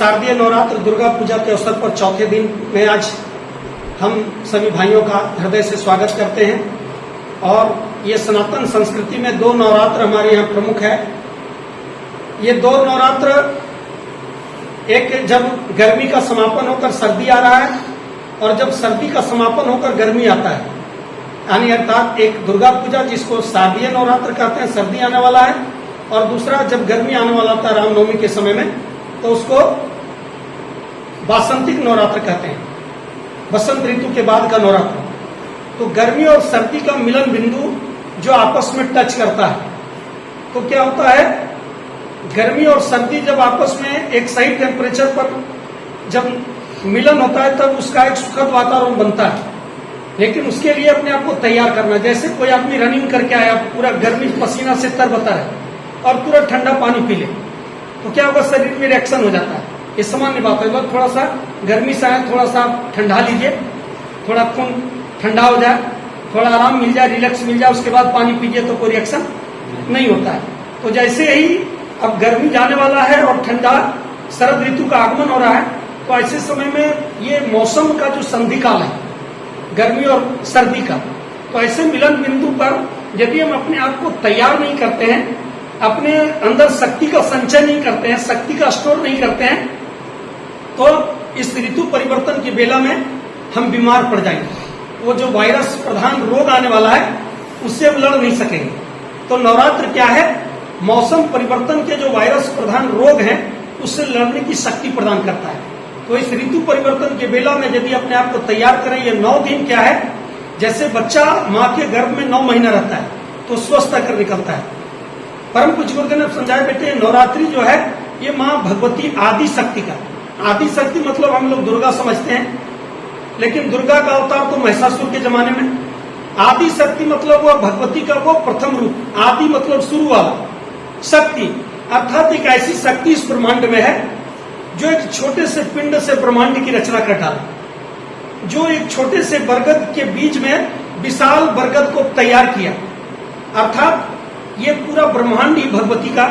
शारदीय नवरात्र दुर्गा पूजा के अवसर पर चौथे दिन में आज हम सभी भाइयों का हृदय से स्वागत करते हैं। और ये सनातन संस्कृति में दो नवरात्र हमारे यहाँ प्रमुख है। ये दो नवरात्र, एक जब गर्मी का समापन होकर सर्दी आ रहा है और जब सर्दी का समापन होकर गर्मी आता है, यानी अर्थात एक दुर्गा पूजा जिसको शारदीय नवरात्र कहते हैं, सर्दी आने वाला है, और दूसरा जब गर्मी आने वाला था रामनवमी के समय में, तो उसको वासंतिक नवरात्र कहते हैं, बसंत ऋतु के बाद का नवरात्र। तो गर्मी और सर्दी का मिलन बिंदु जो आपस में टच करता है, तो क्या होता है, गर्मी और सर्दी जब आपस में एक सही टेम्परेचर पर जब मिलन होता है तब उसका एक सुखद वातावरण बनता है। लेकिन उसके लिए अपने आप को तैयार करना। जैसे कोई आदमी रनिंग करके आया, पूरा गर्मी पसीना से तरबतर है और पूरा ठंडा पानी पी ले, तो क्या होगा, शरीर में रिएक्शन हो जाता है। ये सामान्य बात है। बस थोड़ा सा गर्मी से आए, थोड़ा सा ठंडा लीजिए, थोड़ा खून ठंडा हो जाए, थोड़ा आराम मिल जाए, रिलैक्स मिल जाए, उसके बाद पानी पीजिए तो कोई रिएक्शन नहीं होता है। तो जैसे ही अब गर्मी जाने वाला है और ठंडा शरद ऋतु का आगमन हो रहा है, तो ऐसे समय में ये मौसम का जो संधि काल है, गर्मी और सर्दी का, तो ऐसे मिलन बिंदु पर यदि हम अपने आप को तैयार नहीं करते हैं, अपने अंदर शक्ति का संचय नहीं करते हैं, शक्ति का स्टोर नहीं करते हैं, तो इस ऋतु परिवर्तन की बेला में हम बीमार पड़ जाएंगे। वो जो वायरस प्रधान रोग आने वाला है, उससे हम लड़ नहीं सकेंगे। तो नवरात्र क्या है, मौसम परिवर्तन के जो वायरस प्रधान रोग हैं, उससे लड़ने की शक्ति प्रदान करता है। तो इस ऋतु परिवर्तन के बेला में यदि अपने आप को तैयार करें, ये 9 दिन क्या है, जैसे बच्चा माँ के गर्भ में 9 महीना रहता है तो स्वस्थ होकर निकलता है। परम पूज्य गुरुदेव ने समझाया, बेटे नवरात्रि जो है ये माँ भगवती आदि शक्ति का, आदि शक्ति मतलब हम लोग दुर्गा समझते हैं, लेकिन दुर्गा का अवतार तो महिषासुर के जमाने में। आदि शक्ति मतलब वह भगवती का वो प्रथम रूप, आदि मतलब शुरू वाला शक्ति, अर्थात एक ऐसी शक्ति इस ब्रह्मांड में है जो एक छोटे से पिंड से ब्रह्मांड की रचना कर डाला, जो एक छोटे से बरगद के बीज में विशाल बरगद को तैयार किया। अर्थात ये पूरा ब्रह्मांड ही भगवती का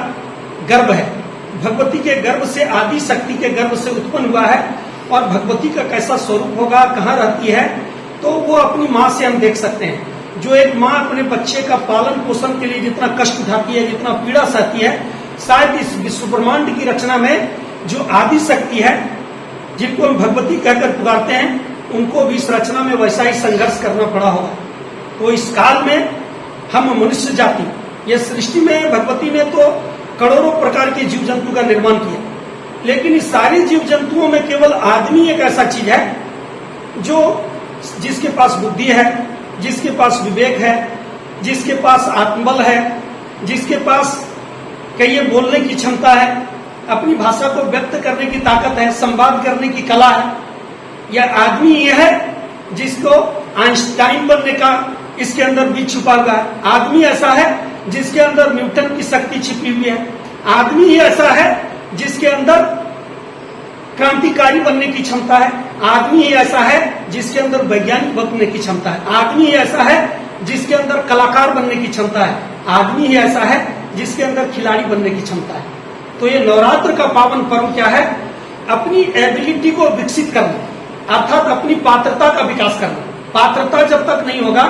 गर्भ है। भगवती के गर्भ से, आदि शक्ति के गर्भ से उत्पन्न हुआ है। और भगवती का कैसा स्वरूप होगा, कहाँ रहती है, तो वो अपनी माँ से हम देख सकते हैं। जो एक माँ अपने बच्चे का पालन पोषण के लिए जितना कष्ट उठाती है, जितना पीड़ा सहती है, शायद इस विश्व ब्रह्मांड की रचना में जो आदि शक्ति है, जिनको हम भगवती कहकर पुकारते हैं, उनको भी इस रचना में वैसा ही संघर्ष करना पड़ा होगा। तो इस काल में हम मनुष्य जाति, ये सृष्टि में भगवती ने तो करोड़ों प्रकार के जीव जंतु का निर्माण किया, लेकिन इस सारे जीव जंतुओं में केवल आदमी एक ऐसा चीज है जो जिसके पास बुद्धि है, जिसके पास विवेक है, जिसके पास आत्मबल है, जिसके पास कई बोलने की क्षमता है, अपनी भाषा को व्यक्त करने की ताकत है, संवाद करने की कला है। यह आदमी यह है जिसको आइंस्टाइन बनने का इसके अंदर भी छुपा हुआ है। आदमी ऐसा है जिसके अंदर न्यूटन की शक्ति छिपी हुई है। आदमी ही ऐसा है जिसके अंदर क्रांतिकारी बनने की क्षमता है। आदमी ही ऐसा है जिसके अंदर वैज्ञानिक बनने की क्षमता है। आदमी ही ऐसा है जिसके अंदर कलाकार बनने की क्षमता है। आदमी ही ऐसा है जिसके अंदर खिलाड़ी बनने की क्षमता है। तो ये नवरात्र का पावन पर्व क्या है, अपनी एबिलिटी को विकसित करना, अर्थात अपनी पात्रता का विकास करना। पात्रता जब तक नहीं होगा,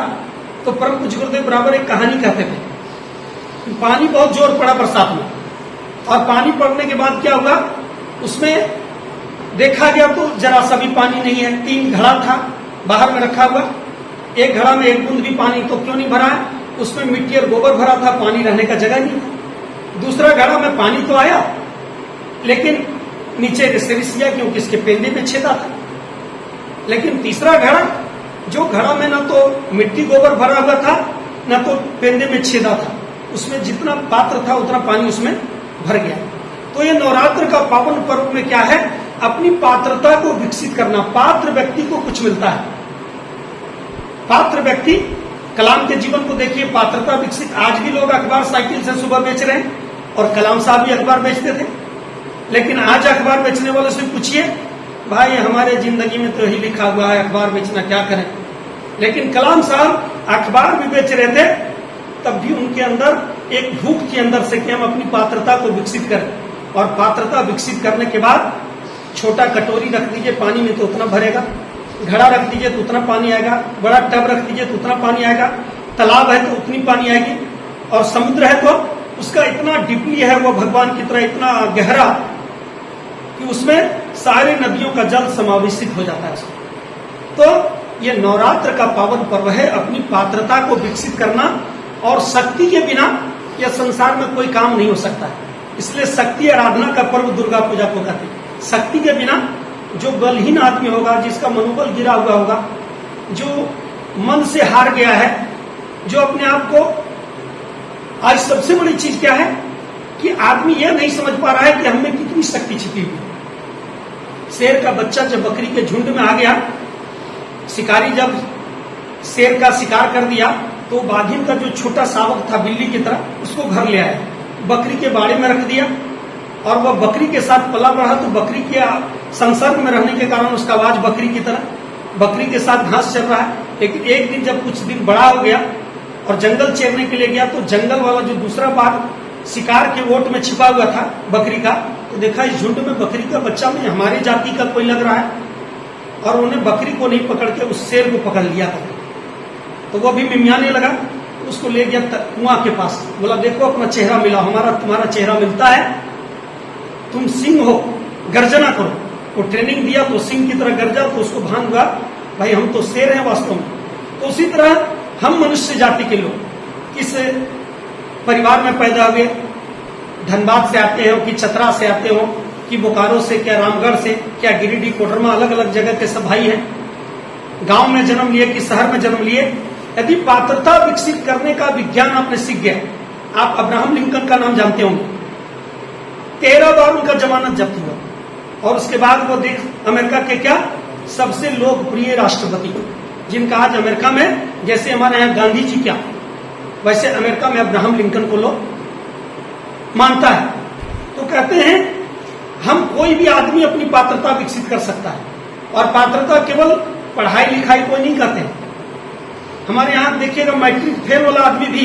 तो परम पूज्य गुरुदेव बराबर एक कहानी कहते थे, पानी बहुत जोर पड़ा बरसात में, और पानी पड़ने के बाद क्या हुआ, उसमें देखा गया तो जरा सा भी पानी नहीं है। 3 घड़ा था बाहर में रखा हुआ, एक घड़ा में एक बूंद भी पानी तो क्यों नहीं भरा है, उसमें मिट्टी और गोबर भरा था, पानी रहने का जगह नहीं था। दूसरा घड़ा में पानी तो आया, लेकिन नीचे से रिसिया, क्योंकि इसके पेंदे में छेदा था। लेकिन तीसरा घड़ा, जो घड़ा में न तो मिट्टी गोबर भरा हुआ था, न तो पेंदे में छेदा था, उसमें जितना पात्र था उतना पानी उसमें भर गया। तो ये नवरात्र का पावन पर्व में क्या है, अपनी पात्रता को विकसित करना। पात्र व्यक्ति को कुछ मिलता है। पात्र व्यक्ति, कलाम के जीवन को देखिए, पात्रता विकसित। आज भी लोग अखबार साइकिल से सुबह बेच रहे हैं, और कलाम साहब भी अखबार बेचते थे। लेकिन आज अखबार बेचने वाले से पूछिए, भाई हमारे जिंदगी में तो यही लिखा हुआ है, अखबार बेचना क्या करें। लेकिन कलाम साहब अखबार भी बेच रहे थे, तब भी उनके अंदर एक भूख के अंदर से कि हम अपनी पात्रता को विकसित करें, और पात्रता विकसित करने के बाद छोटा कटोरी रख दीजिए पानी में तो उतना भरेगा, घड़ा रख दीजिए तो उतना पानी आएगा, बड़ा टब रख दीजिए तो उतना पानी आएगा, तालाब है तो उतनी पानी आएगी, और समुद्र है तो उसका इतना डीपली है वो भगवान की तरह इतना गहरा कि उसमें सारे नदियों का जल समावेशित हो जाता है। तो ये नवरात्र का पावन पर्व है अपनी पात्रता को विकसित करना, और शक्ति के बिना यह संसार में कोई काम नहीं हो सकता है। इसलिए शक्ति आराधना का पर्व दुर्गा पूजा को कहते हैं। शक्ति के बिना जो बलहीन आदमी होगा, जिसका मनोबल गिरा हुआ होगा, जो मन से हार गया है, जो अपने आप को, आज सबसे बड़ी चीज क्या है कि आदमी यह नहीं समझ पा रहा है कि हमें कितनी शक्ति छिपी हुई है। शेर का बच्चा जब बकरी के झुंड में आ गया, शिकारी जब शेर का शिकार कर दिया तो बाघिन का जो छोटा शावक था बिल्ली की तरह, उसको घर ले आया, बकरी के बाड़े में रख दिया, और वह बकरी के साथ पला बढ़ा तो बकरी के संसर्ग में रहने के कारण उसका आवाज बकरी की तरह, बकरी के साथ घास चल रहा है। लेकिन एक दिन जब कुछ दिन बड़ा हो गया और जंगल चेरने के लिए गया, तो जंगल वाला जो दूसरा बाघ शिकार के ओट में छिपा हुआ था बकरी का, तो देखा इस झुंड में बकरी का बच्चा में हमारे जाति का कोई लग रहा है, और उन्हें बकरी को नहीं पकड़ के उस शेर को पकड़ लिया था। तो वो भी मिमियाने लगा, उसको ले गया कुआं के पास, बोला देखो अपना चेहरा मिला, हमारा तुम्हारा चेहरा मिलता है, तुम सिंह हो, गर्जना करो। वो ट्रेनिंग दिया तो सिंह की तरह गर्जा, तो उसको भान हुआ भाई हम तो शेर हैं वास्तव में। तो उसी तरह हम मनुष्य जाति के लोग किस परिवार में पैदा हुए, धनबाद से आते हो कि चतरा से आते हो कि बोकारो से, क्या रामगढ़ से, क्या गिरिडीह कोडरमा, अलग अलग जगह के सब भाई हैं, गांव में जन्म लिए कि शहर में जन्म लिए, यदि पात्रता विकसित करने का विज्ञान आपने सीख गया। आप अब्राहम लिंकन का नाम जानते होंगे, 13 बार उनका जमानत जब्त हुआ, और उसके बाद वो देख अमेरिका के क्या सबसे लोकप्रिय राष्ट्रपति, जिनका आज अमेरिका में जैसे हमारे यहाँ गांधी जी क्या, वैसे अमेरिका में अब्राहम लिंकन को लोग मानता है। तो कहते हैं हम कोई भी आदमी अपनी पात्रता विकसित कर सकता है, और पात्रता केवल पढ़ाई लिखाई कोई नहीं करते हैं। हमारे यहाँ देखिएगा मैट्रिक फेल वाला आदमी भी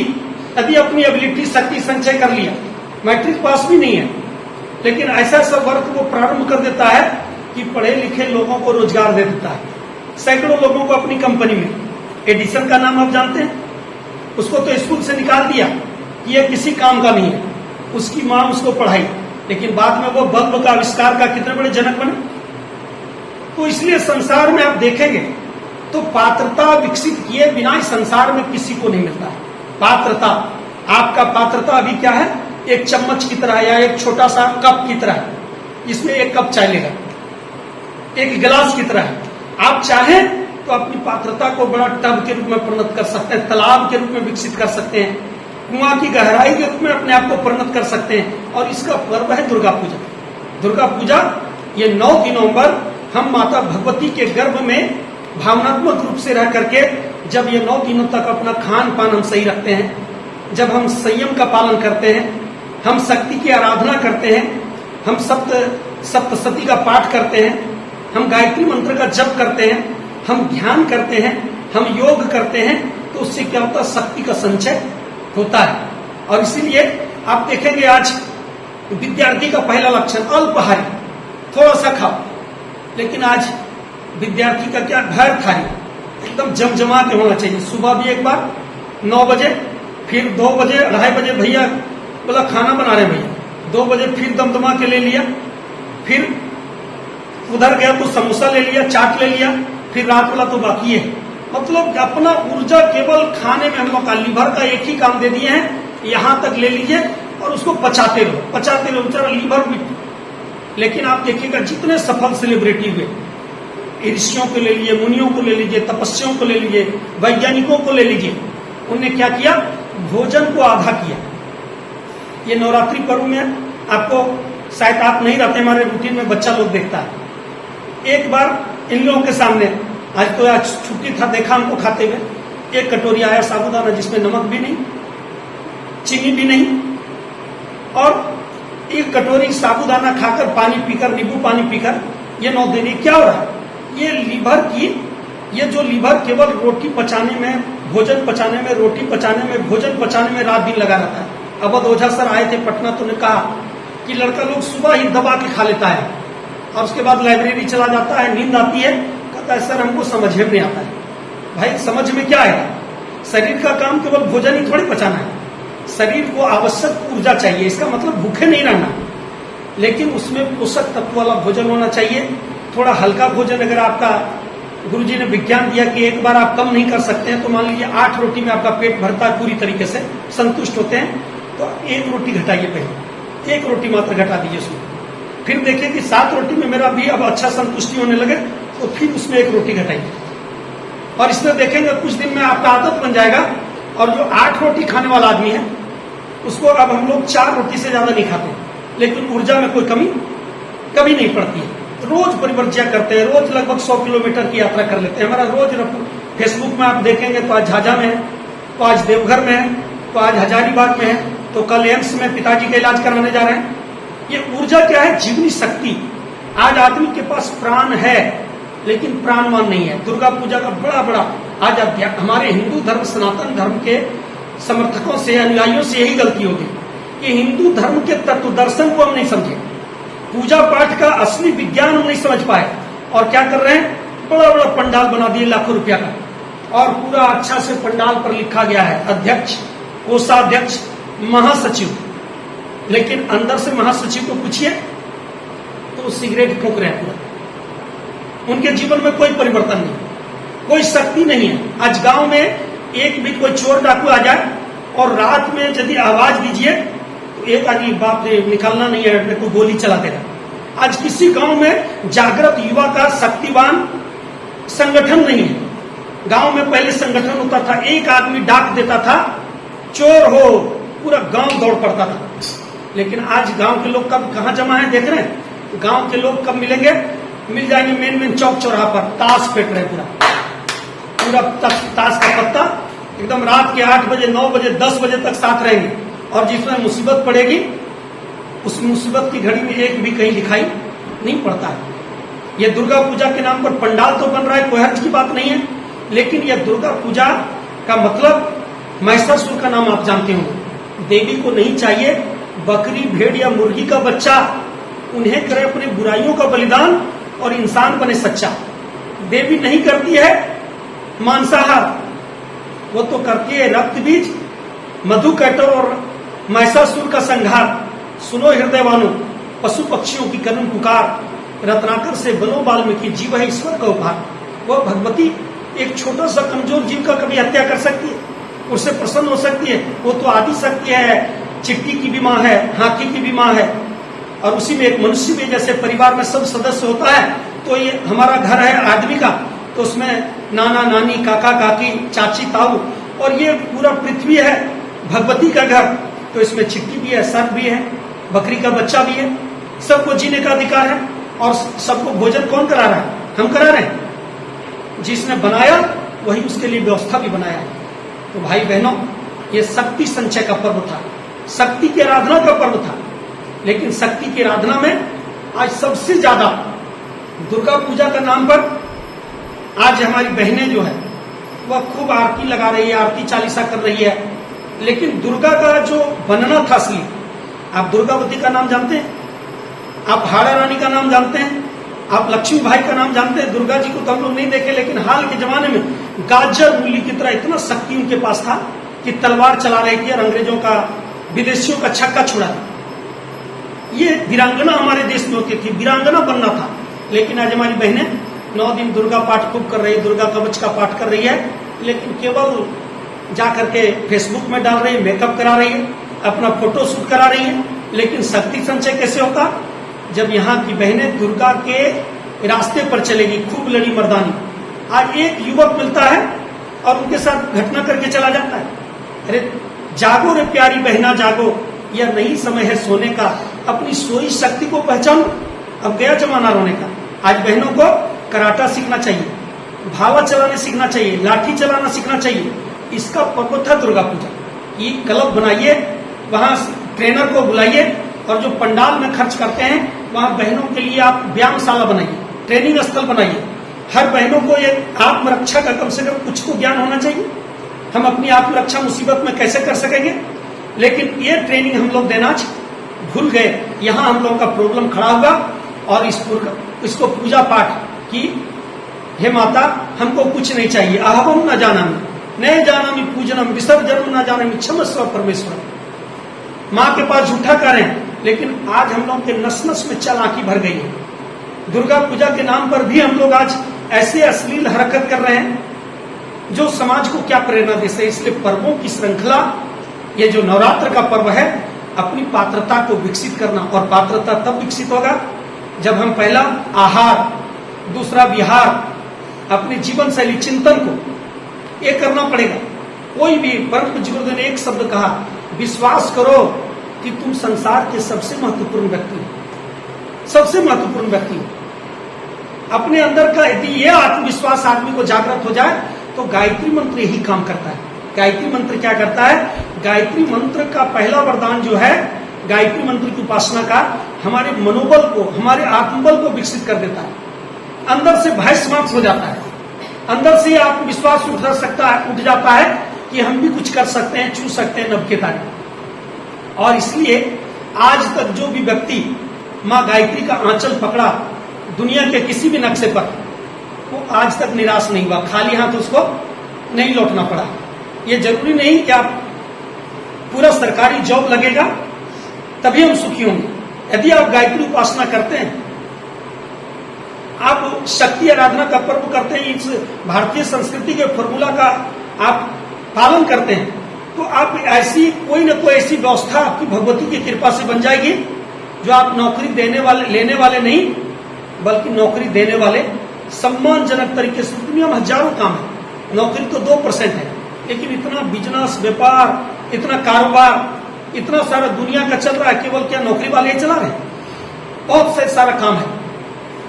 यदि अपनी एबिलिटी शक्ति संचय कर लिया, मैट्रिक पास भी नहीं है, लेकिन ऐसा ऐसा वर्क वो प्रारंभ कर देता है कि पढ़े लिखे लोगों को रोजगार दे देता है, सैकड़ों लोगों को अपनी कंपनी में। एडिसन का नाम आप जानते हैं, उसको तो स्कूल से निकाल दिया कि यह किसी काम का नहीं है, उसकी मां उसको पढ़ाई, लेकिन बाद में वो बल्ब का आविष्कार का कितने बड़े जनक बने। तो इसलिए संसार में आप देखेंगे तो पात्रता विकसित किए बिना इस संसार में किसी को नहीं मिलता है। पात्रता, आपका पात्रता अभी क्या है, एक चम्मच की तरह या एक छोटा सा कप की तरह है, इसमें एक कप चाय लेगा, एक गिलास की तरह है। आप चाहें तो अपनी पात्रता को बड़ा टब के रूप में परिणत कर सकते हैं, तालाब के रूप में विकसित कर सकते हैं, कुआं की गहराई के रूप में अपने आप को परिणत कर सकते हैं। और इसका पर्व है दुर्गा पूजा। दुर्गा पूजा ये 9 दिनों पर हम माता भगवती के गर्भ में भावनात्मक रूप से रह करके, जब ये 9 दिनों तक अपना खान पान हम सही रखते हैं, जब हम संयम का पालन करते हैं, हम शक्ति की आराधना करते हैं, हम सप्तशती का पाठ करते हैं, हम गायत्री मंत्र का जप करते हैं, हम ध्यान करते हैं, हम योग करते हैं, तो उससे क्या होता है, शक्ति का संचय होता है। और इसीलिए आप देखेंगे आज विद्यार्थी का पहला लक्षण अल्पाहारी, थोड़ा सा खाओ, लेकिन आज विद्यार्थी का क्या, घर थाली एकदम जमजमा के होना चाहिए। सुबह भी एक बार 9 बजे, फिर 2 बजे, 2:30 बजे भैया बोला खाना बना रहे भैया, 2 बजे फिर दमदमा के ले लिया, फिर उधर गया तो समोसा ले लिया, चाट ले लिया, फिर रात वाला तो बाकी है। मतलब अपना ऊर्जा केवल खाने में हम लोग का, लीवर का एक ही काम दे दिए हैं, यहां तक ले लीजिए और उसको पचाते रहो बेचारा लीवर भी। लेकिन आप देखिएगा जितने सफल सेलिब्रिटी हुए, ऋषियों को ले लीजिए, मुनियों को ले लीजिए, तपस्वियों को ले लीजिए, वैज्ञानिकों को ले लीजिए, उनने क्या किया, भोजन को आधा किया। ये नवरात्रि पर्व में आपको शायद आप नहीं रहते, हमारे रूटीन में बच्चा लोग देखता है, एक बार इन लोगों के सामने, आज छुट्टी था, देखा हमको खाते हुए, एक कटोरी आया साबूदाना जिसमें नमक भी नहीं, चीनी भी नहीं, और एक कटोरी साबूदाना खाकर, पानी पीकर, नींबू पानी पीकर, ये 9 दिन क्या हो रहा है, ये लीवर की, ये जो लीवर केवल रोटी पचाने में, भोजन पचाने में, रोटी पचाने में, भोजन पचाने में रात दिन लगा रहता है। अवध ओझा सर आए थे पटना, तो ने कहा कि लड़का लोग सुबह ही दबा के खा लेता है और उसके बाद लाइब्रेरी चला जाता है, नींद आती है, कहता है सर हमको समझ में नहीं आता है। भाई समझ में क्या आएगा? शरीर का काम केवल भोजन ही थोड़ी पचाना है, शरीर को आवश्यक ऊर्जा चाहिए, इसका मतलब भूखे नहीं रहना, लेकिन उसमें पोषक तत्व वाला भोजन होना चाहिए। थोड़ा हल्का भोजन, अगर आपका गुरुजी ने विज्ञान दिया कि एक बार आप कम नहीं कर सकते हैं, तो मान लीजिए 8 रोटी में आपका पेट भरता है, पूरी तरीके से संतुष्ट होते हैं, तो 1 रोटी घटाइए, पहले 1 रोटी मात्र घटा दीजिए उसमें, फिर देखिए कि 7 रोटी में मेरा भी अब अच्छा संतुष्टि होने लगे, तो फिर उसमें 1 रोटी घटाइए, और इसमें देखेंगे कुछ दिन में आपका आदत बन जाएगा। और जो 8 रोटी खाने वाला आदमी है, उसको अब हम लोग 4 रोटी से ज्यादा नहीं खाते, लेकिन ऊर्जा में कोई कमी कभी नहीं पड़ती है। रोज परिवर्ज्या करते हैं, रोज लगभग 100 किलोमीटर की यात्रा कर लेते हैं। हमारा रोज फेसबुक में आप देखेंगे तो आज झाझा में है, तो आज देवघर में है, तो आज हजारीबाग में है, तो कल एम्स में पिताजी का इलाज करवाने जा रहे हैं। ये ऊर्जा क्या है? जीवनी शक्ति। आज आदमी के पास प्राण है, लेकिन प्राणवान नहीं है। दुर्गा पूजा का बड़ा आज हमारे हिंदू धर्म, सनातन धर्म के समर्थकों से, अनुयायियों से यही गलती होगी कि हिंदू धर्म के तत्व दर्शन को हम नहीं समझे, पूजा पाठ का असली विज्ञान हम नहीं समझ पाए, और क्या कर रहे हैं? बड़ा पंडाल बना दिए लाखों रुपया का, और पूरा अच्छा से पंडाल पर लिखा गया है अध्यक्ष, कोषाध्यक्ष, महासचिव, लेकिन अंदर से महासचिव को पूछिए तो सिगरेट फूंक रहे हैं पूरा, उनके जीवन में कोई परिवर्तन नहीं, कोई शक्ति नहीं है। आज गांव में एक भी कोई चोर डाकू आ जाए और रात में यदि आवाज दीजिए तो एक आदमी बाप रे निकलना नहीं है, मेरे को गोली चला देगा। आज किसी गांव में जागृत युवा का शक्तिवान संगठन नहीं है। गांव में पहले संगठन होता था, एक आदमी डाक देता था, चोर हो पूरा गांव दौड़ पड़ता था। लेकिन आज गांव के लोग कब कहां जमा है देख रहे हैं? गांव के लोग कब मिलेंगे? मिल जाएंगे मेन चौक चौराहा पर, ताश फेंक रहे पूरा ताश का पत्ता, एकदम रात के 8 बजे, 9 बजे, 10 बजे तक साथ रहेंगे, और जिसमें मुसीबत पड़ेगी उस मुसीबत की घड़ी में एक भी कहीं दिखाई नहीं पड़ता है। यह दुर्गा पूजा के नाम पर पंडाल तो बन रहा है, कोई हर्ज की बात नहीं है, लेकिन यह दुर्गा पूजा का मतलब महिषासुर का नाम आप जानते हो। देवी को नहीं चाहिए बकरी, भेड़ या मुर्गी का बच्चा, उन्हें करे अपनी बुराइयों का बलिदान और इंसान बने सच्चा। देवी नहीं करती है मांसाहार, वो तो करती है रक्त बीज, मधु कैटव और महिषासुर का संहार। सुनो हृदयवानो, पशु पक्षियों की करुण पुकार, रत्नाकर से बनो वाल्मीकि, जीव है ईश्वर का उपहार। वह भगवती एक छोटा सा कमजोर जीव का कभी हत्या कर सकती है? उससे प्रसन्न हो सकती है? वो तो आदि शक्ति है, चिट्टी की भी माँ है, हाथी की भी माँ है, और उसी में एक मनुष्य भी, जैसे परिवार में सब सदस्य होता है, तो ये हमारा घर है आदमी का, तो उसमें नाना नानी, काका काकी, चाची ताऊ, और ये पूरा पृथ्वी है भगवती का घर, तो इसमें चिट्टी भी है, सर्प भी है, बकरी का बच्चा भी है। सबको जीने का अधिकार है, और सबको भोजन कौन करा रहा है? हम करा रहे हैं। जिसने बनाया वही उसके लिए व्यवस्था भी बनाया है। तो भाई बहनों, ये शक्ति संचय का पर्व था, शक्ति की आराधना का पर्व था, लेकिन शक्ति की आराधना में आज सबसे ज्यादा दुर्गा पूजा का नाम पर आज हमारी बहनें जो है वह खूब आरती लगा रही है, आरती चालीसा कर रही है, लेकिन दुर्गा का जो बनना था असली, आप दुर्गावती का नाम जानते हैं, आप हाड़ा रानी का नाम जानते हैं, आप लक्ष्मी भाई का नाम जानते हैं। दुर्गा जी को तो हम लोग नहीं देखे, लेकिन हाल के जमाने में गाजर मूली की तरह इतना शक्ति उनके पास था कि तलवार चला रही थी और अंग्रेजों का, विदेशियों का छक्का छुड़ा। ये वीरांगना हमारे देश में होती थी, वीरांगना बनना था। लेकिन आज हमारी बहनें 9 दिन दुर्गा पाठ खूब कर रही है, दुर्गा कवच का पाठ कर रही है, लेकिन केवल जा करके फेसबुक में डाल रही है, मेकअप करा रही है, अपना फोटो शूट करा रही है। लेकिन शक्ति संचय कैसे होगा? जब यहाँ की बहनें दुर्गा के रास्ते पर चलेगी, खूब लड़ी मर्दानी। आज एक युवक मिलता है और उनके साथ घटना करके चला जाता है। अरे जागो रे प्यारी बहना जागो, यह नहीं समय है सोने का, अपनी सोई शक्ति को पहचानो। अब गया जमाना रोने का। आज बहनों को कराटा सीखना चाहिए, भाला चलाने सीखना चाहिए, लाठी चलाना सीखना चाहिए। इसका पर्व था दुर्गा पूजा। ये क्लब बनाइए, वहां ट्रेनर को बुलाइए, और जो पंडाल में खर्च करते हैं वहां बहनों के लिए आप व्यायामशाला बनाइए, ट्रेनिंग स्थल बनाइए। हर बहनों को ये आत्मरक्षा का कम से कम कुछ तो ज्ञान होना चाहिए। हम अपनी आत्मरक्षा मुसीबत में कैसे कर सकेंगे? लेकिन ये ट्रेनिंग हम लोग देना भूल गए। यहाँ हम लोगों का प्रॉब्लम खड़ा होगा, और इस इसको पूजा पाठ की, हे माता हमको कुछ नहीं चाहिए, अहम न जानामि न जानामि पूजनम विसर्जनम न जानामि क्षमस्व परमेश्वर। माँ के पास झूठा करें, लेकिन आज हम लोग के नस नस में चालाकी भर गई है। दुर्गा पूजा के नाम पर भी हम लोग आज ऐसे अश्लील हरकत कर रहे हैं जो समाज को क्या प्रेरणा दे सके। इसलिए पर्वों की श्रृंखला, ये जो नवरात्र का पर्व है, अपनी पात्रता को विकसित करना, और पात्रता तब विकसित होगा जब हम पहला आहार, दूसरा विहार, अपने जीवन शैली चिंतन को ये करना पड़ेगा। कोई भी परम पूज्य गुरुदेव ने एक शब्द कहा, विश्वास करो कि तुम संसार के सबसे महत्वपूर्ण व्यक्ति हो, सबसे महत्वपूर्ण व्यक्ति हो। अपने अंदर का यदि ये आत्मविश्वास आदमी को जागृत हो जाए तो गायत्री मंत्र यही काम करता है। गायत्री मंत्र क्या करता है? गायत्री मंत्र का पहला वरदान जो है, गायत्री मंत्र की उपासना का हमारे मनोबल को, हमारे आत्मबल को विकसित कर देता है। अंदर से भय समाप्त हो जाता है, अंदर से आत्मविश्वास उठ जाता है कि हम भी कुछ कर सकते हैं, छू सकते हैं नभ के तारे। और इसलिए आज तक जो भी व्यक्ति माँ गायत्री का आंचल पकड़ा दुनिया के किसी भी नक्शे पर, वो आज तक निराश नहीं हुआ, खाली हाथ उसको नहीं लौटना पड़ा। ये जरूरी नहीं कि आप पूरा सरकारी जॉब लगेगा तभी हम सुखी होंगे। यदि आप गायत्री उपासना करते हैं, आप शक्ति आराधना का पर्व करते हैं, इस भारतीय संस्कृति के फॉर्मूला का आप पालन करते हैं, तो आप ऐसी कोई न कोई ऐसी व्यवस्था आपकी भगवती की कृपा से बन जाएगी जो आप नौकरी देने वाले, लेने वाले नहीं, बल्कि नौकरी देने वाले सम्मानजनक तरीके से। दुनिया में हजारों काम है, नौकरी तो 2% है, लेकिन इतना बिजनेस, व्यापार, इतना कारोबार, इतना सारा दुनिया का चल रहा है, केवल क्या नौकरी वाले ही चला रहे हैं? बहुत से सारा काम है,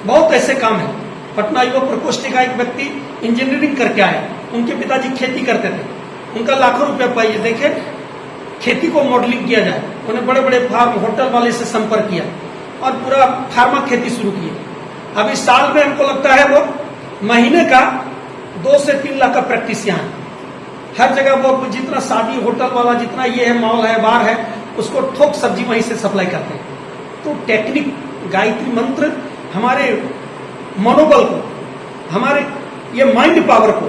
बहुत ऐसे काम है। पटना युवा प्रकोष्ठ का एक व्यक्ति इंजीनियरिंग करके आए, उनके पिताजी खेती करते थे, उनका लाखों रुपया पाइए, देखे खेती को मॉडलिंग किया जाए। उन्हें बड़े बड़े फार्म, होटल वाले से संपर्क किया और पूरा फार्मा खेती शुरू की। अभी साल में हमको लगता है वो महीने का 2 से 3 लाख का प्रैक्टिस यहाँ, हर जगह वो जितना शादी होटल वाला, जितना ये है, मॉल है, बार है, उसको थोक सब्जी वहीं से सप्लाई करते हैं। तो टेक्निक गायत्री मंत्र हमारे मनोबल को, हमारे ये माइंड पावर को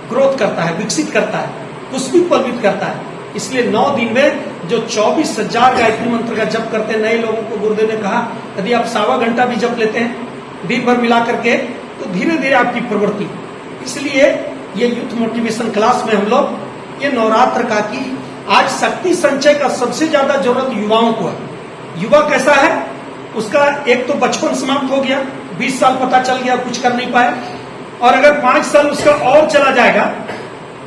ग्रोथ करता है, विकसित करता है, पुष्पित पल्वित करता है। इसलिए 9 दिन में जो 24,000 गायत्री मंत्र का जप करते हैं, नए लोगों को गुरुदेव ने कहा यदि आप 1.25 घंटा भी जप लेते हैं दिन भर मिला करके, तो धीरे धीरे आपकी प्रवृत्ति। इसलिए ये यूथ मोटिवेशन क्लास में हम लोग ये नवरात्र का की आज शक्ति संचय का सबसे ज्यादा जरूरत युवाओं को है। युवा कैसा है, उसका एक तो बचपन समाप्त हो गया, 20 साल पता चल गया, कुछ कर नहीं पाया, और अगर 5 साल उसका और चला जाएगा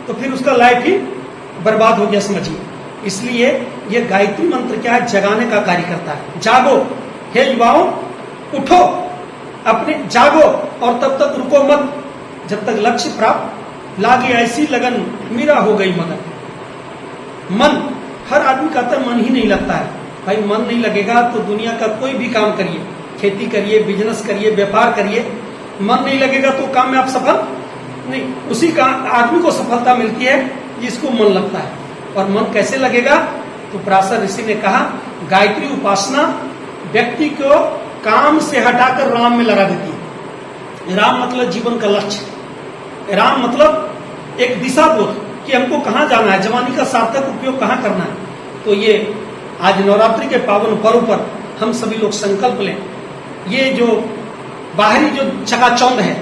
तो फिर उसका लाइफ ही बर्बाद हो गया, समझिए। इसलिए ये गायत्री मंत्र क्या है, जगाने का कार्य करता है। जागो हे युवाओं, उठो, अपने जागो, और तब तक रुको मत जब तक लक्ष्य प्राप्त लागे ऐसी लगन मेरा हो गई मगन। मन, हर आदमी कहता है मन ही नहीं लगता है। भाई मन नहीं लगेगा तो दुनिया का कोई भी काम करिए, खेती करिए, बिजनेस करिए, व्यापार करिए, मन नहीं लगेगा तो काम में आप सफल नहीं। उसी का आदमी को सफलता मिलती है जिसको मन लगता है। और मन कैसे लगेगा? तो पराशर ऋषि ने कहा गायत्री उपासना व्यक्ति को काम से हटाकर राम में लगा देती है। राम मतलब जीवन का लक्ष्य, राम मतलब एक दिशा बोध कि हमको कहाँ जाना है, जवानी का सार्थक उपयोग कहाँ करना है। तो ये आज नवरात्रि के पावन पर्व पर हम सभी लोग संकल्प लें। ये जो बाहरी जो चकाचौंध है,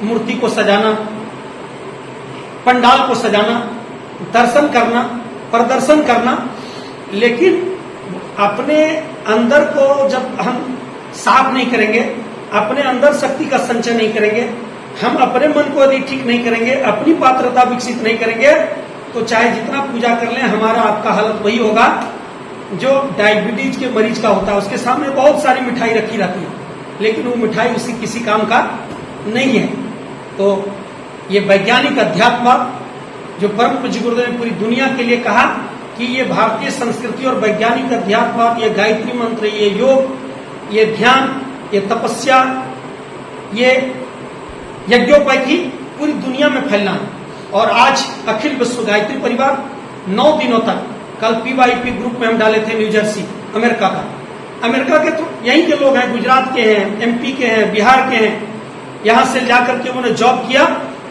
मूर्ति को सजाना, पंडाल को सजाना, दर्शन करना, प्रदर्शन करना, लेकिन अपने अंदर को जब हम साफ नहीं करेंगे, अपने अंदर शक्ति का संचय नहीं करेंगे, हम अपने मन को यदि ठीक नहीं करेंगे, अपनी पात्रता विकसित नहीं करेंगे, तो चाहे जितना पूजा कर लें, हमारा आपका हालत वही होगा जो डायबिटीज के मरीज का होता है। उसके सामने बहुत सारी मिठाई रखी रहती है, लेकिन वो मिठाई उसी किसी काम का नहीं है। तो ये वैज्ञानिक अध्यात्म जो परम पूज्य गुरुदेव ने पूरी दुनिया के लिए कहा कि ये भारतीय संस्कृति और वैज्ञानिक अध्यात्म, ये गायत्री मंत्र, ये योग, ये ध्यान, ये तपस्या, ये यज्ञोपैथी पूरी दुनिया में फैलना है। और आज अखिल विश्व गायत्री परिवार 9 दिनों तक, कल PYP ग्रुप में हम डाले थे न्यू जर्सी अमेरिका का, अमेरिका के तो यहीं के लोग हैं, गुजरात के हैं, एमपी के हैं, बिहार के हैं। यहां से जाकर के उन्होंने जॉब किया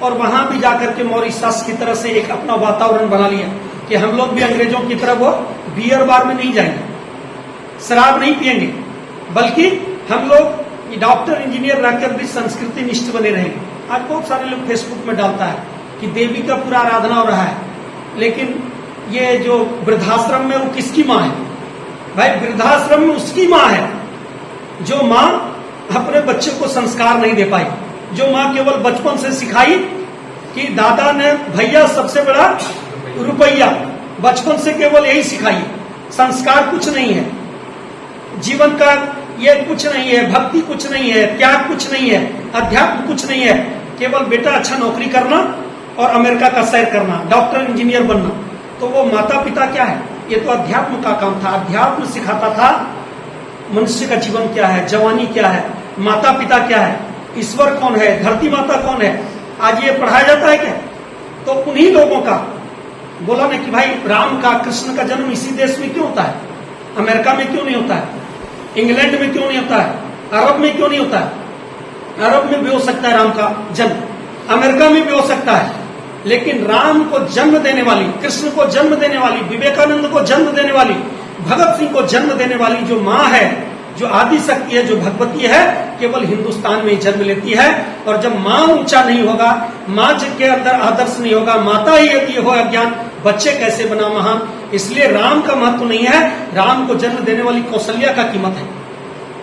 और वहां भी जाकर के मॉरिशस की तरह से एक अपना वातावरण बना लिया कि हम लोग भी अंग्रेजों की तरह वो बियर बार में नहीं जाएंगे, शराब नहीं पिएंगे, बल्कि हम लोग डॉक्टर इंजीनियर रहकर भी संस्कृति निष्ठ बने रहेंगे। आज बहुत सारे लोग फेसबुक में डालता है कि देवी का पूरा आराधना हो रहा है, लेकिन ये जो वृद्धाश्रम में वो किसकी माँ है? भाई वृद्धाश्रम में उसकी माँ है जो माँ अपने बच्चे को संस्कार नहीं दे पाई, जो माँ केवल बचपन से सिखाई कि दादा ने भैया सबसे बड़ा रुपया, बचपन से केवल यही सिखाई। संस्कार कुछ नहीं है, जीवन का ये कुछ नहीं है, भक्ति कुछ नहीं है, त्याग कुछ नहीं है, अध्यात्म कुछ नहीं है, केवल बेटा अच्छा नौकरी करना और अमेरिका का सैर करना, डॉक्टर इंजीनियर बनना। तो वो माता पिता क्या है? ये तो अध्यात्म का काम था। अध्यात्म सिखाता था मनुष्य का जीवन क्या है, जवानी क्या है, माता पिता क्या है, ईश्वर कौन है, धरती माता कौन है। आज ये पढ़ाया जाता है क्या? तो उन्हीं लोगों का बोला ना कि भाई राम का, कृष्ण का जन्म इसी देश में क्यों होता है? अमेरिका में क्यों नहीं होता है? इंग्लैंड में क्यों नहीं होता है? अरब में क्यों नहीं होता है? अरब में भी हो सकता है राम का जन्म, अमेरिका में भी हो सकता है, लेकिन राम को जन्म देने वाली, कृष्ण को जन्म देने वाली, विवेकानंद को जन्म देने वाली, भगत सिंह को जन्म देने वाली जो माँ है, जो आदि शक्ति है, जो भगवती है, केवल हिंदुस्तान में ही जन्म लेती है। और जब माँ ऊंचा नहीं होगा, माँ के अंदर आदर्श नहीं होगा, माता ही यदि हो अज्ञान, बच्चे कैसे बना महान। इसलिए राम का महत्व नहीं है, राम को जन्म देने वाली कौशल्या का कीमत है,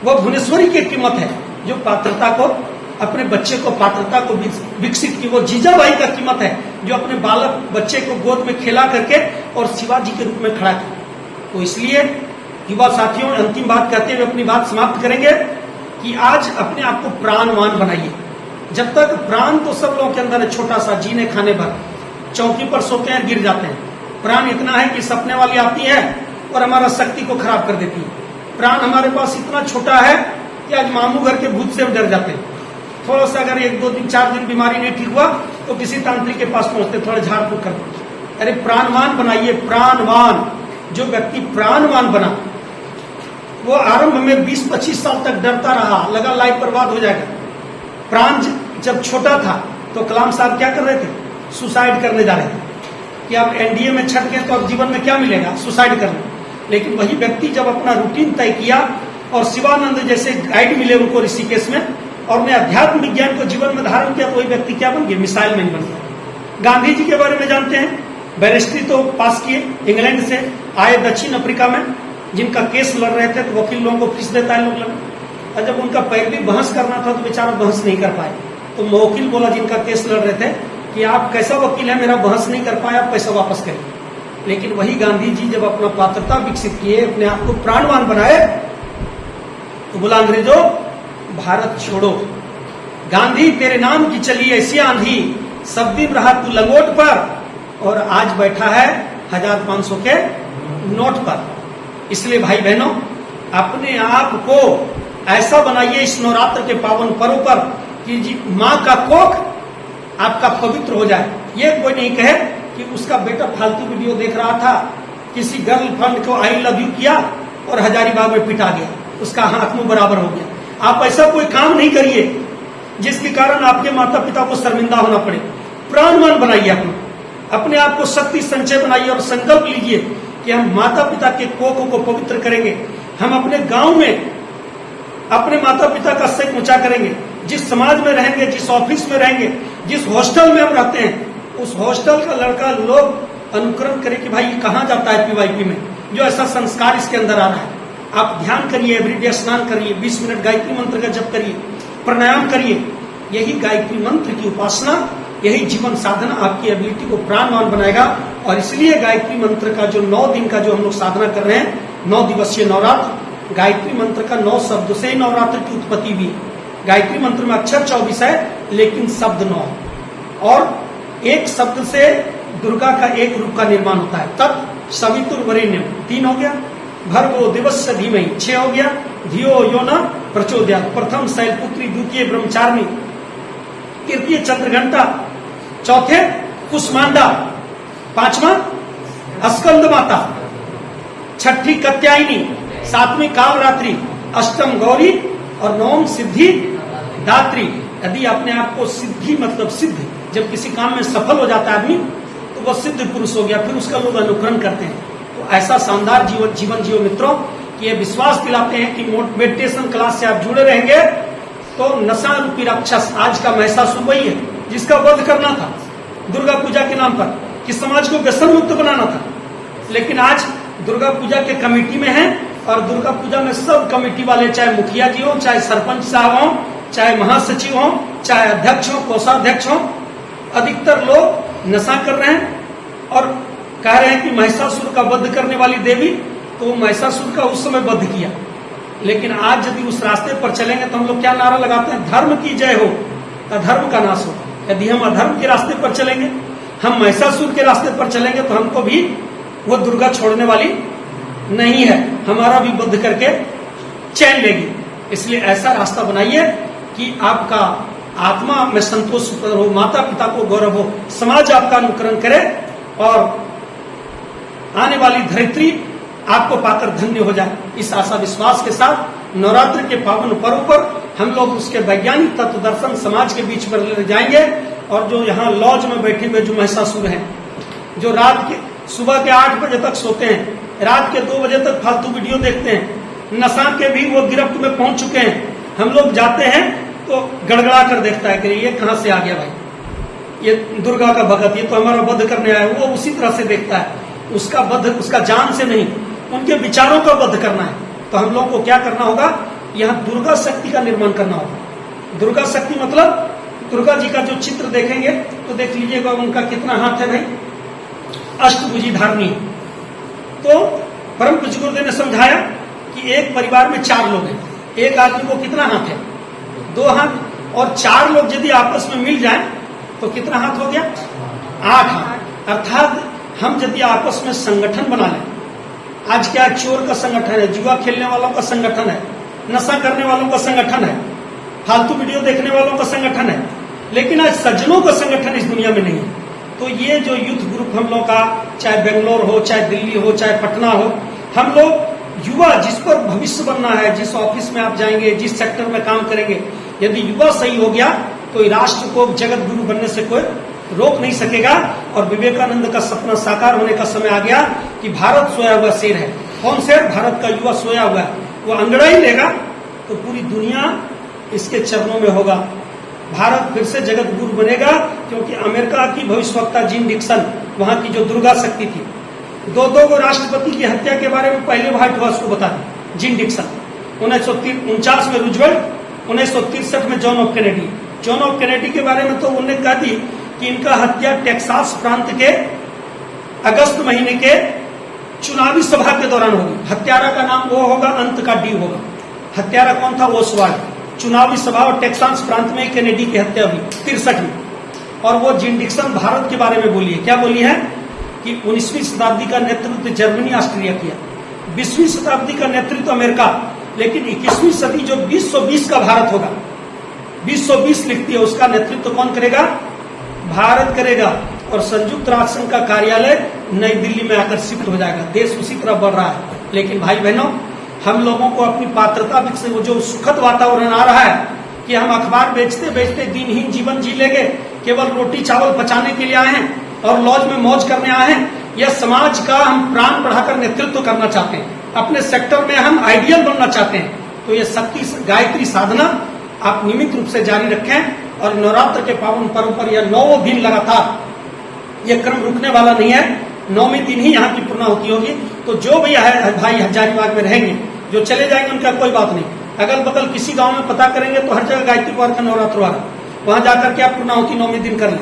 वो भुवनेश्वरी की कीमत है, जो पात्रता को, अपने बच्चे को पात्रता को विकसित की। वो जीजाबाई का कीमत है, जो अपने बालक बच्चे को गोद में खेला करके और शिवाजी के रूप में खड़ा किया। तो इसलिए युवा साथियों, अंतिम बात कहते हुए अपनी बात समाप्त करेंगे कि आज अपने आप को प्राणवान बनाइए। जब तक प्राण तो सब लोगों के अंदर है, छोटा सा, जीने खाने भर, चौकी पर सोते हैं गिर जाते हैं। प्राण इतना है कि सपने वाली आती है और हमारा शक्ति को खराब कर देती है। प्राण हमारे पास इतना छोटा है कि आज मामू घर के भूत से डर जाते हैं। थोड़ा सा अगर 1 2 दिन 4 दिन बीमारी नहीं ठीक हुआ तो किसी तांत्रिक के पास पहुंचते, थोड़ा झाड़ फूक कर। अरे प्राणवान बनाइए, प्राणवान। जो व्यक्ति प्राणवान बना वो आरंभ में 20-25 साल तक डरता रहा, लगा लाइफ बर्बाद हो जाएगा। प्राण जब छोटा था तो कलाम साहब क्या कर रहे थे? सुसाइड करने जा रहे थे कि आप एनडीए में छट गए तो अब जीवन में क्या मिलेगा? सुसाइड करना। लेकिन वही व्यक्ति जब अपना रूटीन तय किया और शिवानंद जैसे गाइड मिले उनको ऋषिकेश में, और उन्हें अध्यात्म विज्ञान को जीवन में धारण किया, तो वही व्यक्ति क्या बन गया? मिसाइल मैन बन गया। गांधी जी के बारे में जानते हैं, बैरिस्ट्री तो पास किए, इंग्लैंड से आए दक्षिण अफ्रीका में, जिनका केस लड़ रहे थे तो वकील लोगों को फीस देता है लोग लड़ने, और जब उनका पैरवी बहस करना था तो बेचारा बहस नहीं कर पाए। तो वकील बोला जिनका केस लड़ रहे थे कि आप कैसा वकील है, मेरा बहस नहीं कर पाया, पैसा वापस करिए। लेकिन वही गांधी जी जब अपना पात्रता विकसित किए, अपने आप को प्राणवान बनाए, तो बोला अंग्रेजों भारत छोड़ो, गांधी तेरे नाम की चली ऐसी आंधी, सब दिन रहा तू लंगोट पर और आज बैठा है 1500 के नोट पर। इसलिए भाई बहनों, अपने आप को ऐसा बनाइए इस नवरात्र के पावन पर्व पर कि माँ का कोख आपका पवित्र हो जाए। ये कोई नहीं कहे कि उसका बेटा फालतू वीडियो देख रहा था, किसी गर्लफ्रेंड को आई लव यू किया और हजारीबाग में पिटा गया, उसका हाथ मुंह बराबर हो गया। आप ऐसा कोई काम नहीं करिए जिसके कारण आपके माता पिता को शर्मिंदा होना पड़े। प्राणवान बनाइए अपने आप को शक्ति संचय बनाइए और संकल्प लीजिए कि हम माता पिता के कोख को पवित्र करेंगे। हम अपने गांव में अपने माता पिता का सेक ऊंचा करेंगे। जिस समाज में रहेंगे, जिस ऑफिस में रहेंगे, जिस हॉस्टल में हम रहते हैं, उस हॉस्टल का लड़का लोग अनुकरण करे कि भाई कहाँ जाता है पीवाईपी में, जो ऐसा संस्कार इसके अंदर आ रहा है। आप ध्यान करिए, एवरीडे स्नान करिए, 20 मिनट गायत्री मंत्र का जप करिए, प्राणायाम करिए। यही गायत्री मंत्र की उपासना, यही जीवन साधना आपकी एबिलिटी को प्राणवान बनाएगा। और इसलिए गायत्री मंत्र का जो 9 दिन का जो हम लोग साधना कर रहे हैं, 9 दिवसीय नवरात्र, गायत्री मंत्र का 9 शब्द से ही नवरात्र की उत्पत्ति भी। गायत्री मंत्र में अक्षर 24 है लेकिन शब्द 9, और एक शब्द से दुर्गा का एक रूप का निर्माण होता है। तब सवितुर्वरेण्यम 3 हो गया, भर्गो दिवस्य धीमहि 6 हो गया, धियो यो न प्रचोदयात्, प्रथम शैलपुत्री, द्वितीय ब्रह्मचारिणी, तृतीय चंद्रघंटा, चौथे कुष्मांडा, 5वां स्कंद माता, 6ठी कात्यायनी, सातवीं कालरात्रि, अष्टम गौरी और नवम सिद्धि दात्री। यदि अपने आप को सिद्धि मतलब सिद्ध, जब किसी काम में सफल हो जाता है आदमी तो वह सिद्ध पुरुष हो गया, फिर उसका लोग अनुकरण करते हैं। तो ऐसा शानदार जीवन जियो मित्रों कि ये विश्वास दिलाते हैं कि मेडिटेशन क्लास से आप जुड़े रहेंगे तो नशा रूपी राक्षस, आज का महिषासुर वही है जिसका वध करना था दुर्गा पूजा के नाम पर, कि समाज को व्यसन मुक्त बनाना था। लेकिन आज दुर्गा पूजा के कमेटी में है और दुर्गा पूजा में सब कमेटी वाले, चाहे मुखिया जी हो, चाहे सरपंच साहब हो, चाहे महासचिव हो, चाहे अध्यक्ष हो, कोषाध्यक्ष हो, अधिकतर लोग नशा कर रहे हैं और कह रहे हैं कि महिषासुर का वध करने वाली देवी, तो महिषासुर का उस समय वध किया। लेकिन आज यदि उस रास्ते पर चलेंगे तो हम लोग क्या नारा लगाते हैं, धर्म की जय हो, अधर्म का नाश हो। यदि हम अधर्म के रास्ते पर चलेंगे, हम महिषासुर के रास्ते पर चलेंगे तो हमको भी वो दुर्गा छोड़ने वाली नहीं है, हमारा भी वध करके चैन लेगी। इसलिए ऐसा रास्ता बनाइए कि आपका आत्मा में संतोष हो, माता पिता को गौरव हो, समाज आपका अनुकरण करे और आने वाली धरित्री आपको पाकर धन्य हो जाए। इस आशा विश्वास के साथ नवरात्र के पावन पर्व पर हम लोग उसके वैज्ञानिक तत्व दर्शन समाज के बीच में ले जाएंगे। और जो यहाँ लॉज में बैठे हुए जो महिषासुर हैं, जो रात के सुबह के 8 बजे तक सोते हैं, रात के 2 बजे तक फालतू वीडियो देखते हैं, नशा के भी वो गिरफ्त में पहुंच चुके हैं। हम लोग जाते हैं तो गड़गड़ा कर देखता है कि ये कहां से आ गया भाई, ये दुर्गा का भगत, ये तो हमारा वध करने आया। वो उसी तरह से देखता है, उसका वध उसका जान से नहीं, उनके विचारों का वध करना है। तो हम लोग को क्या करना होगा, यहाँ दुर्गा शक्ति का निर्माण करना होगा। दुर्गा शक्ति मतलब दुर्गा जी का जो चित्र देखेंगे तो देख लीजिएगा उनका कितना हाथ है भाई, अष्टभुजी धारणी। तो परम पूज्य गुरुदेव ने समझाया कि एक परिवार में 4 लोग हैं, एक आदमी को कितना हाथ है, 2 हाथ, और 4 लोग यदि आपस में मिल जाएं तो कितना हाथ हो गया, 8 हाथ। अर्थात हम यदि आपस में संगठन बना लें, आज क्या चोर का संगठन है, जुआ खेलने वालों का संगठन है, नशा करने वालों का संगठन है, फालतू वीडियो देखने वालों का संगठन है, लेकिन आज सज्जनों का संगठन इस दुनिया में नहीं है। तो ये जो यूथ ग्रुप हम लोग का, चाहे बेंगलोर हो, चाहे दिल्ली हो, चाहे पटना हो, हम लोग युवा, जिस पर भविष्य बनना है, जिस ऑफिस में आप जाएंगे, जिस सेक्टर में काम करेंगे, यदि युवा सही हो गया तो राष्ट्र को जगत गुरु बनने से कोई रोक नहीं सकेगा। और विवेकानंद का सपना साकार होने का समय आ गया कि भारत सोया हुआ शेर है। कौन शेर? भारत का युवा सोया हुआ है। वो अंगड़ाई लेगा तो पूरी दुनिया इसके चरणों में होगा। भारत फिर से जगत गुरु बनेगा, क्योंकि अमेरिका की भविष्यवक्ता जिम डिक्सन, वहां की जो दुर्गा शक्ति थी, 2 को राष्ट्रपति की हत्या के बारे में पहले व्हाइट हाउस को बता दी जिम डिक्सन। 1949 में रूजवेल्ट, 1963 में John of Kennedy. John of Kennedy के बारे में तो उन्होंने कहा दी कि इनका हत्या टेक्सास प्रांत के अगस्त महीने के चुनावी सभा के दौरान होगी। हत्यारा का नाम वो होगा, अंत का डी होगा। हत्यारा कौन था? ओसवाल्ड। चुनावी सभा और टेक्सास प्रांत में कैनेडी की हत्या हुई 63 में। और वो जिम डिक्सन भारत के बारे में बोली है। क्या बोली है? कि 19वीं शताब्दी का नेतृत्व जर्मनी ऑस्ट्रिया किया, 20वीं शताब्दी का नेतृत्व अमेरिका, लेकिन 21वीं सदी जो 2020 का भारत होगा, 2020 लिखती है, उसका नेतृत्व कौन करेगा? भारत करेगा। और संयुक्त राष्ट्र संघ का कार्यालय नई दिल्ली में आकर शिफ्ट हो जाएगा। देश उसी तरह बढ़ रहा है। लेकिन भाई बहनों, हम लोगों को अपनी पात्रता से वो जो सुखद वातावरण आ रहा है कि हम अखबार बेचते बेचते दिनहीन जीवन जी लेंगे, केवल रोटी चावल पचाने के लिए आए हैं और लॉज में मौज करने आए हैं, यह समाज का हम प्राण बढ़ाकर नेतृत्व करना चाहते हैं, अपने सेक्टर में हम आइडियल बनना चाहते हैं, तो ये शक्ति गायत्री साधना आप नियमित रूप से जारी रखें। और नवरात्र के पावन पर्व पर यह 9 दिन लगातार यह क्रम रुकने वाला नहीं है। 9वें दिन ही यहाँ की पूर्णाहुति होगी। तो जो भी भाई हजारीबाग में रहेंगे, जो चले जाएंगे, उनका कोई बात नहीं, अगल बगल किसी गांव में पता करेंगे तो हर जगह गायत्री पार का नवरात्र हो रहा है, वहां जाकर के आप पूर्णाहुति 9वें दिन कर लें,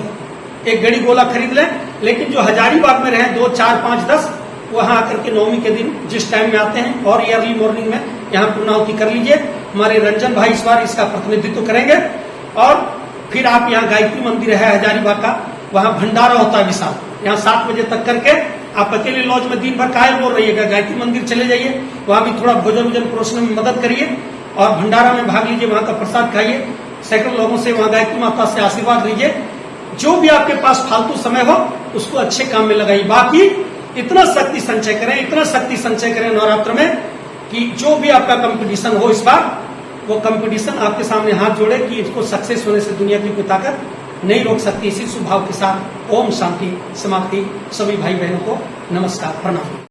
एक गड़ी गोला खरीद लें। लेकिन जो हजारीबाग में रहे 2, 4, 5, 10, वहां आकर के 9वीं के दिन जिस टाइम में आते हैं और अर्ली मॉर्निंग में यहाँ पूर्णाहुति कर लीजिए। हमारे रंजन भाई इस बार इसका प्रतिनिधित्व करेंगे। और फिर आप यहाँ गायत्री मंदिर है हजारीबाग का, वहां भंडारा होता है विशाल, यहाँ 7 बजे तक करके आप अकेले लॉज में दिन भर काहे बोल रहिएगा, गायत्री मंदिर चले जाइए, वहां भी थोड़ा भोजन वोजन परोसने में मदद करिए और भंडारा में भाग लीजिए, वहां का प्रसाद खाइए, सैकड़ों लोगों से वहां गायत्री माता से आशीर्वाद लीजिए। जो भी आपके पास फालतू समय हो उसको अच्छे काम में लगाइए। बाकी इतना शक्ति संचय करें, इतना शक्ति संचय करें नवरात्र में कि जो भी आपका कंपटीशन हो इस बार, वो कंपटीशन आपके सामने हाथ जोड़े कि इसको सक्सेस होने से दुनिया की कोई ताकत नहीं रोक सकती। इसी स्वभाव के साथ ओम शांति समाप्ति। सभी भाई बहनों को नमस्कार, प्रणाम।